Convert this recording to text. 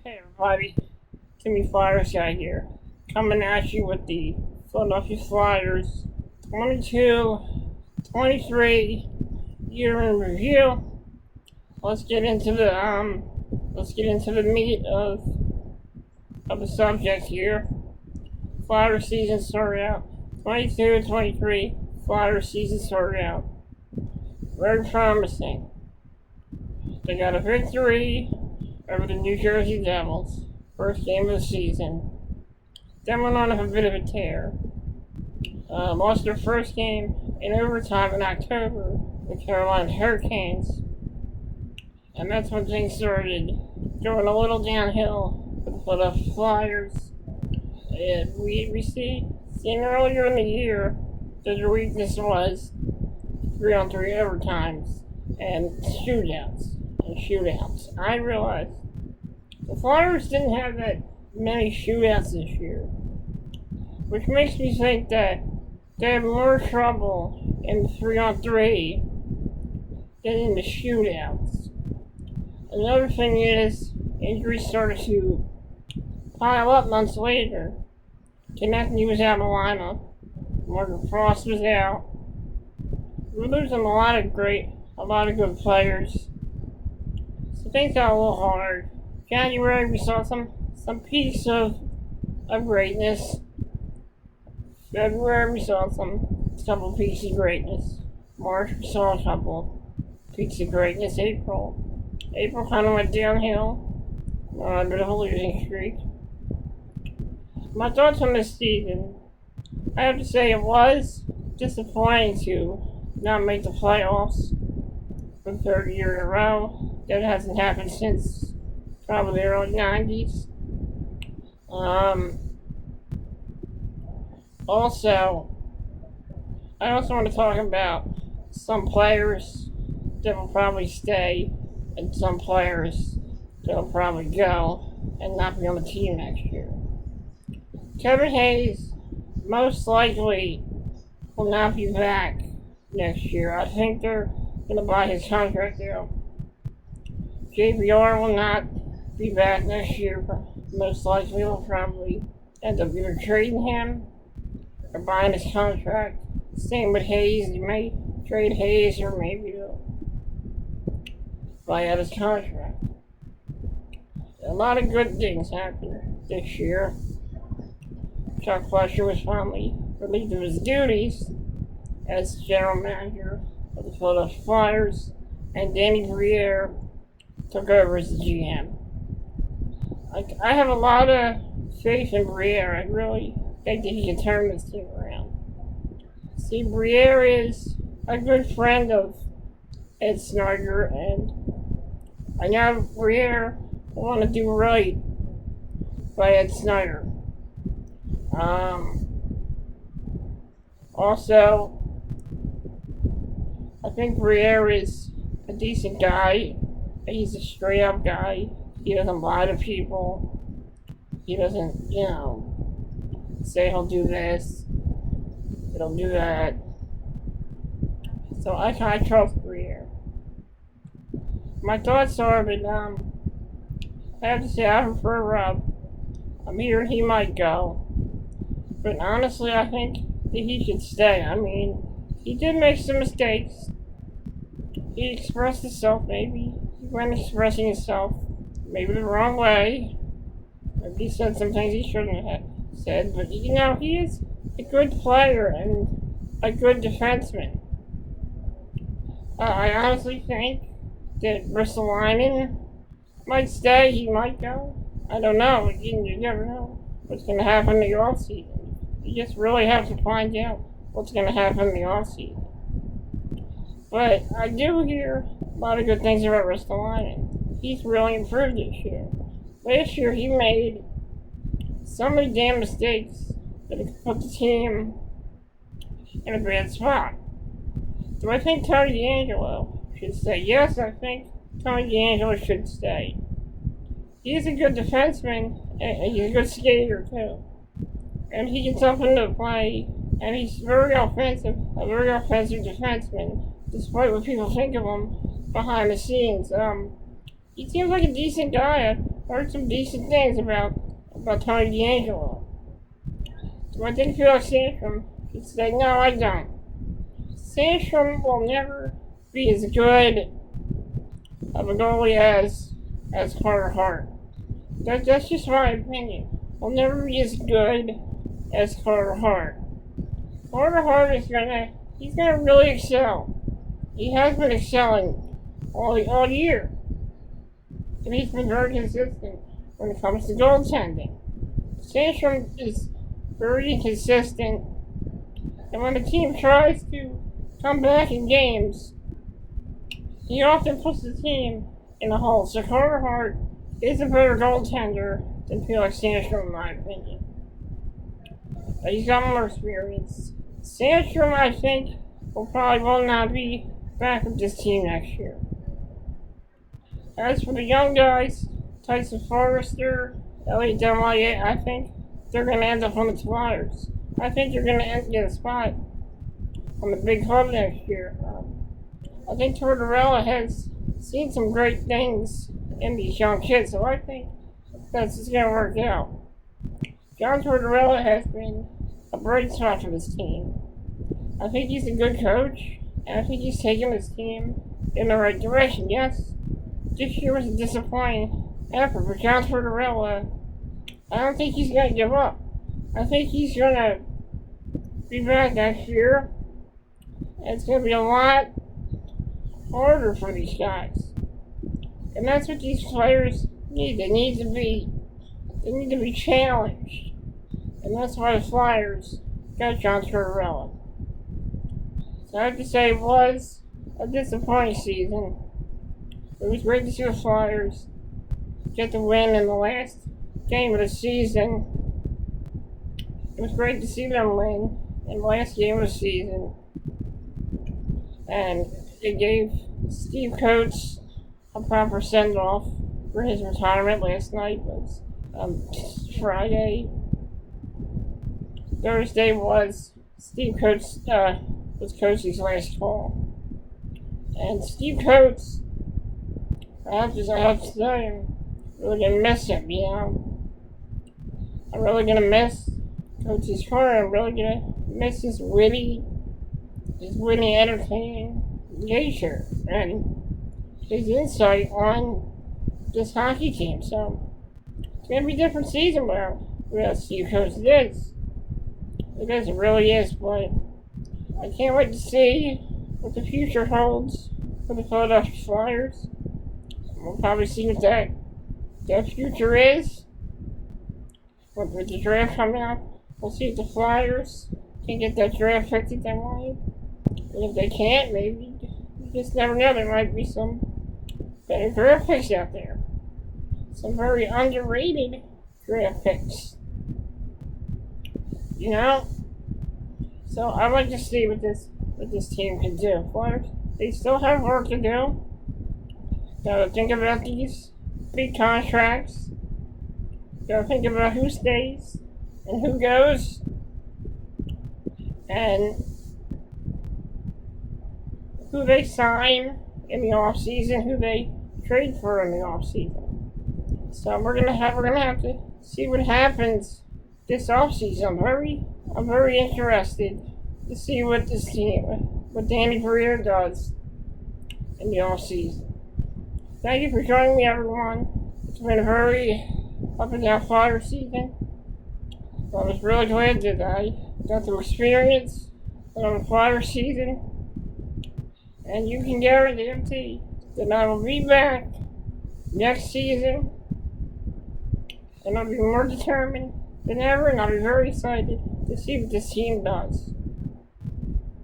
Hey everybody, Timmy Flyers guy here, coming at you with the Philadelphia Flyers 22-23 year in review. Let's get into the meat of the subject here. Flyers season started out 22-23. Flyers season started out very promising. They got a victory over the New Jersey Devils, first game of the season. Then went on a bit of a tear. Lost their first game in overtime in October, the Carolina Hurricanes. And that's when things started going a little downhill for the Philadelphia Flyers. And we seen earlier in the year that their weakness was 3-on-3 overtimes and shootouts. I realized the Flyers didn't have that many shootouts this year, which makes me think that they have more trouble in 3-on-3 than in the shootouts. Another thing is, injuries started to pile up months later. Konechny was out of the lineup. Morgan Frost was out. We're losing a lot of good players. So things got a little hard. January we saw some peaks of greatness. February we saw couple peaks of greatness. March we saw a couple peaks of greatness. April kind of went downhill. A bit of a losing streak. My thoughts on this season, I have to say it was disappointing to not make the playoffs for the third year in a row. That hasn't happened since probably the early 90s. Also, I also want to talk about some players that will probably stay and some players that will probably go and not be on the team next year. Kevin Hayes most likely will not be back next year. I think they're going to buy his contract out. JVR will not be back next year. Most likely will probably end up either trading him or buying his contract. Same with Hayes. You may trade Hayes or maybe they'll buy out his contract. A lot of good things happened this year. Chuck Fletcher was finally relieved of his duties as general manager of the Philadelphia Flyers, and Danny Briere took over as the GM. I have a lot of faith in Briere. I really think that he can turn this team around. See, Briere is a good friend of Ed Snider, and I know Briere will want to do right by Ed Snider. Also, I think Briere is a decent guy. He's a straight up guy. He doesn't lie to people. He doesn't, say he'll do this, he'll do that. So I trust Briere. My thoughts are that, I have to say I prefer Rob. I'm hearing he might go. But honestly, I think that he should stay. I mean, he did make some mistakes. He expressed himself, maybe. He went expressing himself, maybe the wrong way. Maybe he said some things he shouldn't have said. But, he is a good player and a good defenseman. I honestly think that Ristolainen might stay. He might go. I don't know. You never know what's going to happen in the offseason. You just really have to find out what's going to happen in the offseason. But I do hear a lot of good things about Ristolainen. He's really improved this year. Last year he made so many damn mistakes that it put the team in a bad spot. Do I think Tony DeAngelo should stay? Yes, I think Tony DeAngelo should stay. He's a good defenseman, and he's a good skater too. And he gets up into play, and he's a very offensive defenseman, despite what people think of him behind the scenes. He seems like a decent guy. heard some decent things about Tony D'Angelo. Do I think Felix Sandstrom should say, no, I don't. Sandstrom will never be as good of a goalie as Carter Hart. That's just my opinion. He'll never be as good as Carter Hart. Carter Hart he's gonna really excel. He has been excelling all year. And he's been very consistent when it comes to goaltending. Sandstrom is very inconsistent, and when the team tries to come back in games, he often puts the team in a hole. So Carter Hart is a better goaltender than Felix Sandstrom, in my opinion. But he's got more experience. Sandstrom, I think, will not be back with this team next year. As for the young guys, Tyson Forrester, Elliot Desmarais, I think they're going to end up on the Flyers. I think they're going to get a spot on the big club next year. I think Tortorella has seen some great things in these young kids, so I think that's just going to work out. John Tortorella has been a bright spot for this team. I think he's a good coach, and I think he's taken this team in the right direction. Yes, this year was a disappointing effort for John Tortorella. I don't think he's going to give up. I think he's going to be back next year. It's going to be a lot harder for these guys. And that's what these players need. They need to be challenged. And that's why the Flyers got John Tortorella. So I have to say it was a disappointing season. It was great to see the Flyers get the win in the last game of the season. It was great to see them win in the last game of the season. And it gave Steve Coates a proper send-off for his retirement. Last night was Friday. Thursday was Steve Coates was Coates' last call. And Steve Coates, I have to say, I'm really gonna miss him, you know. I'm really gonna miss Coates' corner. I'm really gonna miss his witty, entertaining nature and his insight on this hockey team. So it's gonna be a different season without Steve Coates. It really is, but I can't wait to see what the future holds for the Philadelphia Flyers. We'll probably see what that future is. With the draft coming up, we'll see if the Flyers can get that draft pick that they wanted. And if they can't, maybe you just never know. There might be some better draft picks out there. Some very underrated draft picks. You know? So I'd like to see what this team can do. Flyers, they still have work to do. Gotta think about these big contracts. Gotta think about who stays and who goes. And who they sign in the off season, who they trade for in the off season. So we're gonna have to see what happens this off season. I'm very interested to see what this team, what Danny Briere does in the off season. Thank you for joining me, everyone. It's been a very up and down Flyer season. I was really glad that I got to experience another Flyer season. And you can guarantee that I will be back next season. And I'll be more determined than ever, and I'll be very excited to see what this team does.